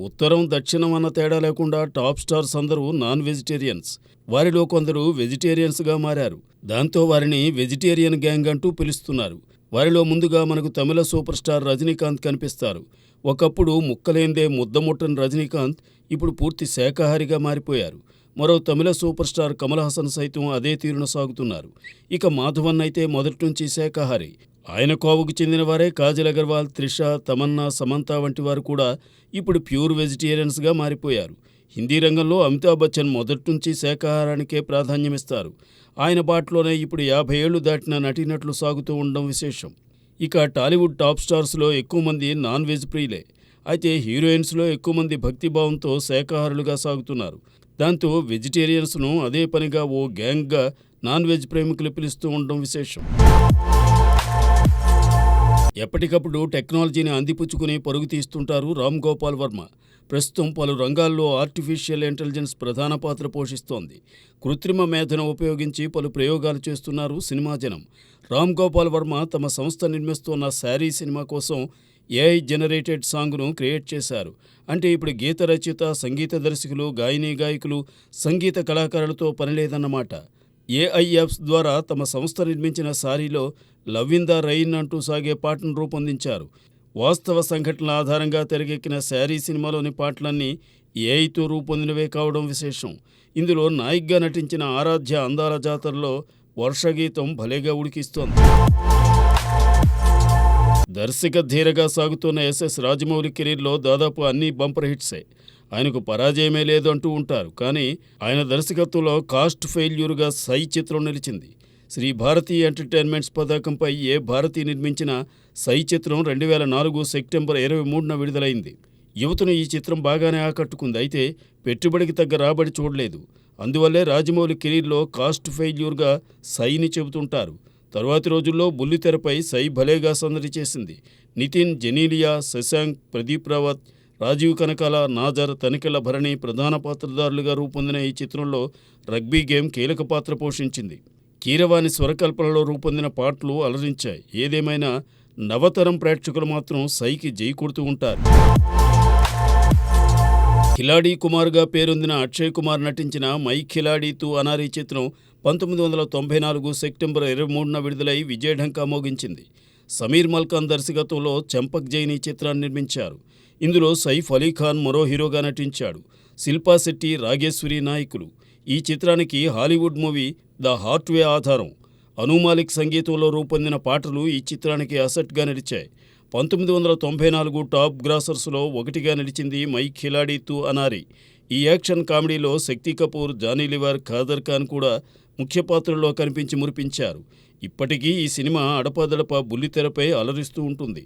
ఉత్తరం, దక్షిణం అన్న తేడా లేకుండా టాప్ స్టార్స్ అందరూ నాన్ వెజిటేరియన్స్. వారిలో కొందరు వెజిటేరియన్స్గా మారారు. దాంతో వారిని వెజిటేరియన్ గ్యాంగ్ అంటూ పిలుస్తున్నారు. వారిలో ముందుగా మనకు తమిళ సూపర్ స్టార్ రజనీకాంత్ కనిపిస్తారు. ఒకప్పుడు ముక్కలేందే ముద్దముట్టని రజనీకాంత్ ఇప్పుడు పూర్తి శాకాహారిగా మారిపోయారు. మరో తమిళ సూపర్ స్టార్ కమల్ హాసన్ సైతం అదే తీరున సాగుతున్నారు. ఇక మాధవన్ అయితే మొదటి నుంచి శాకాహారి. ఆయన కోవకు చెందిన వారే కాజల్ అగర్వాల్, త్రిష, తమన్నా, సమంత వంటి వారు కూడా ఇప్పుడు ప్యూర్ వెజిటేరియన్స్గా మారిపోయారు. హిందీ రంగంలో అమితాబ్ బచ్చన్ మొదటి నుంచి శాకాహారానికే ప్రాధాన్యమిస్తారు. ఆయన బాటలోనే ఇప్పుడు 50 ఏళ్లు దాటిన నటీనటులు సాగుతూ ఉండడం విశేషం. ఇక టాలీవుడ్ టాప్ స్టార్స్లో ఎక్కువ మంది నాన్ వెజ్ ప్రియులే. అయితే హీరోయిన్స్లో ఎక్కువ మంది భక్తిభావంతో శాకాహారులుగా సాగుతున్నారు. దాంతో వెజిటేరియన్స్ను అదే పనిగా ఓ గ్యాంగ్గా నాన్ వెజ్ ప్రేమికులు పిలుస్తూ ఉండడం విశేషం. ఎప్పటికప్పుడు టెక్నాలజీని అందిపుచ్చుకుని పరుగు తీస్తుంటారు రామ్ గోపాల్ వర్మ. ప్రస్తుతం పలు రంగాల్లో ఆర్టిఫిషియల్ ఇంటెలిజెన్స్ ప్రధాన పాత్ర పోషిస్తోంది. కృత్రిమ మేధను ఉపయోగించి పలు ప్రయోగాలు చేస్తున్నారు సినిమా జనం. రామ్ గోపాల్ వర్మ తమ సంస్థ నిర్మిస్తున్న శారీ సినిమా కోసం ఏఐ జనరేటెడ్ సాంగ్ను క్రియేట్ చేశారు. అంటే ఇప్పుడు గీత రచయిత, సంగీత దర్శకులు, గాయనీ గాయకులు, సంగీత కళాకారులతో పనిలేదన్నమాట. ఏఐ యాప్స్ ద్వారా తమ సంస్థ నిర్మించిన సారీలో లవ్ ఇన్ ద రైన్ అంటూ సాగే పాటను రూపొందించారు. వాస్తవ సంఘటనల ఆధారంగా తెరకెక్కిన శారీ సినిమాలోని పాటలన్నీ ఏఐతో రూపొందినవే కావడం విశేషం. ఇందులో నాయిక్గా నటించిన ఆరాధ్య అందాల జాతరలో వర్షగీతం భలేగా ఉడికిస్తోంది. దర్శక ధీరగా సాగుతున్న ఎస్ఎస్ రాజమౌళి కెరీర్లో దాదాపు అన్ని బంపర్ హిట్సే. ఆయనకు పరాజయమే లేదు అంటూ ఉంటారు. కానీ ఆయన దర్శకత్వంలో కాస్ట్ ఫెయిల్యూర్గా సై చిత్రం నిలిచింది. శ్రీ భారతి ఎంటర్టైన్మెంట్స్ పతాకంపై ఏ భారతి నిర్మించిన సై చిత్రం 2004 సెప్టెంబర్ 23న విడుదలైంది. యువతను ఈ చిత్రం బాగానే ఆకట్టుకుంది. అయితే పెట్టుబడికి తగ్గ రాబడి చూడలేదు. అందువల్లే రాజమౌళి కెరీర్లో కాస్ట్ ఫెయిల్యూర్గా సైని చెబుతుంటారు. తరువాతి రోజుల్లో బుల్లితెరపై సై భలేగా సందడి చేసింది. నితిన్, జెనీలియా, శశాంక్, ప్రదీప్ రావత్, రాజీవ్ కనకాల, నాజర్, తనికెళ్ల భరణి ప్రధాన పాత్రధారులుగా రూపొందిన ఈ చిత్రంలో రగ్బీ గేమ్ కీలక పాత్ర పోషించింది. కీరవాణి స్వరకల్పనలో రూపొందిన పాటలు అలరించాయి. ఏదేమైనా నవతరం ప్రేక్షకులు మాత్రం సైకి జై కొడుతూ ఉంటారు. ఖిలాడీ కుమార్గా పేరొందిన అక్షయ్ కుమార్ నటించిన మై ఖిలాడీ తూ అనారీ చిత్రం 1994 సెప్టెంబర్ 23న విడుదలై విజయఢంకా మోగించింది. సమీర్ మల్కాన్ దర్శకత్వంలో చంపక్ జైన్ ఈ చిత్రాన్ని నిర్మించారు. ఇందులో సైఫ్ అలీఖాన్ మరో హీరోగా నటించాడు. శిల్పా శెట్టి, రాగేశ్వరి నాయకులు. ఈ చిత్రానికి హాలీవుడ్ మూవీ ద హార్ట్ వే ఆధారం. అను మాలిక్ సంగీతంలో రూపొందిన పాటలు ఈ చిత్రానికి అసెట్గా నిలిచాయి. 1994 టాప్ గ్రాసర్స్లో ఒకటిగా నిలిచింది మై ఖిలాడీ తూ అనారీ. ఈ యాక్షన్ కామెడీలో శక్తి కపూర్, జానీ లివర్, ఖాదర్ ఖాన్ కూడా ముఖ్య పాత్రల్లో కనిపించి మురిపించారు. ఇప్పటికీ ఈ సినిమా అడపాదడపా బుల్లితెరపై అలరిస్తూ ఉంటుంది.